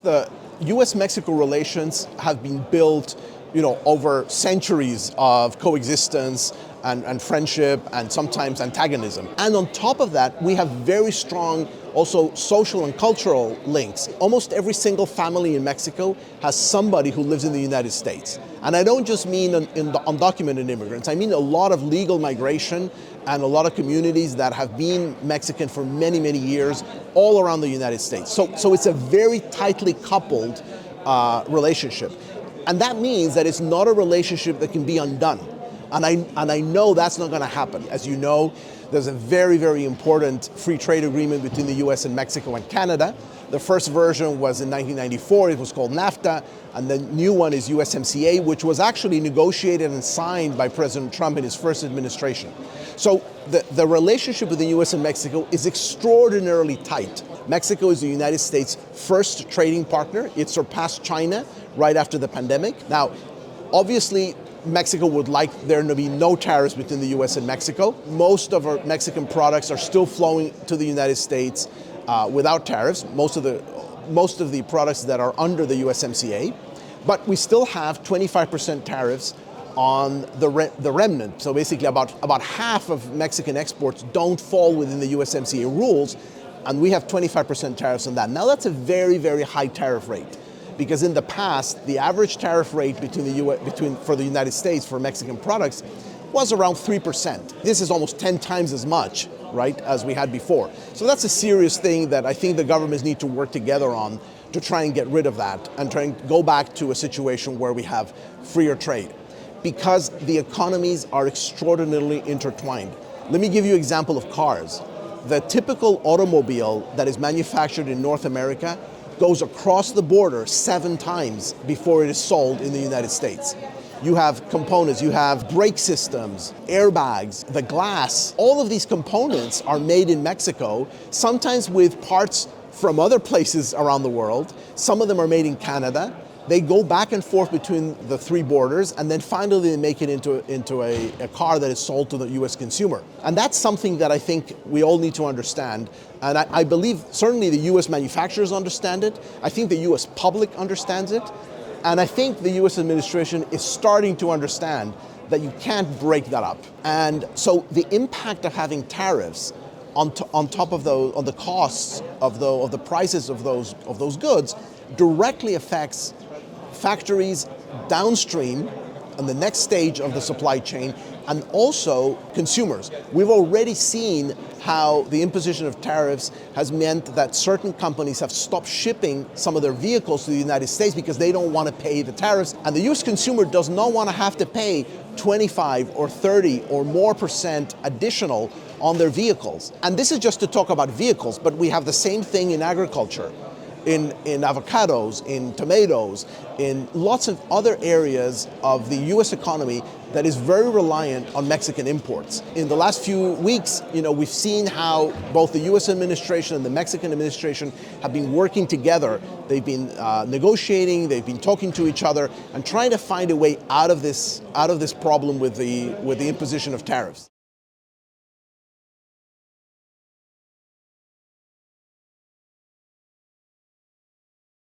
The U.S.-Mexico relations have been built, over centuries of coexistence and friendship and sometimes antagonism. And on top of that, we have very strong also social and cultural links. Almost every single family in Mexico has somebody who lives in the United States. And I don't just mean undocumented immigrants. I mean a lot of legal migration and a lot of communities that have been Mexican for many, many years all around the United States. So it's a very tightly coupled relationship. And that means that it's not a relationship that can be undone. And I know that's not going to happen. As you know, there's a very, very important free trade agreement between the US and Mexico and Canada. The first version was in 1994, it was called NAFTA, and the new one is USMCA, which was actually negotiated and signed by President Trump in his first administration. So the relationship with the US and Mexico is extraordinarily tight. Mexico is the United States' first trading partner. It surpassed China right after the pandemic. Now, obviously, Mexico would like there to be no tariffs between the US and Mexico. Most of our Mexican products are still flowing to the United States without tariffs, most of the products that are under the USMCA. But we still have 25% tariffs on the remnant. So basically about half of Mexican exports don't fall within the USMCA rules, and we have 25% tariffs on that. Now that's a very, very high tariff rate, because in the past, the average tariff rate for the United States for Mexican products was around 3%. This is almost 10 times as much, right, as we had before. So that's a serious thing that I think the governments need to work together on to try and get rid of that and try and go back to a situation where we have freer trade, because the economies are extraordinarily intertwined. Let me give you an example of cars. The typical automobile that is manufactured in North America goes across the border 7 times before it is sold in the United States. You have components, you have brake systems, airbags, the glass. All of these components are made in Mexico, sometimes with parts from other places around the world. Some of them are made in Canada. They go back and forth between the 3 borders, and then finally they make it into a car that is sold to the US consumer. And that's something that I think we all need to understand. And I believe certainly the US manufacturers understand it. I think the US public understands it. And I think the US administration is starting to understand that you can't break that up. And so the impact of having tariffs on top of those, on the costs of the prices of those goods, directly affects factories downstream on the next stage of the supply chain, and also consumers. We've already seen how the imposition of tariffs has meant that certain companies have stopped shipping some of their vehicles to the United States because they don't want to pay the tariffs. And the US consumer does not want to have to pay 25 or 30 or more % additional on their vehicles. And this is just to talk about vehicles, but we have the same thing in agriculture, in avocados, in tomatoes, in lots of other areas of the US economy that is very reliant on Mexican imports. In the last few weeks, we've seen how both the US administration and the Mexican administration have been working together. They've been negotiating, they've been talking to each other and trying to find a way out of this problem with the imposition of tariffs.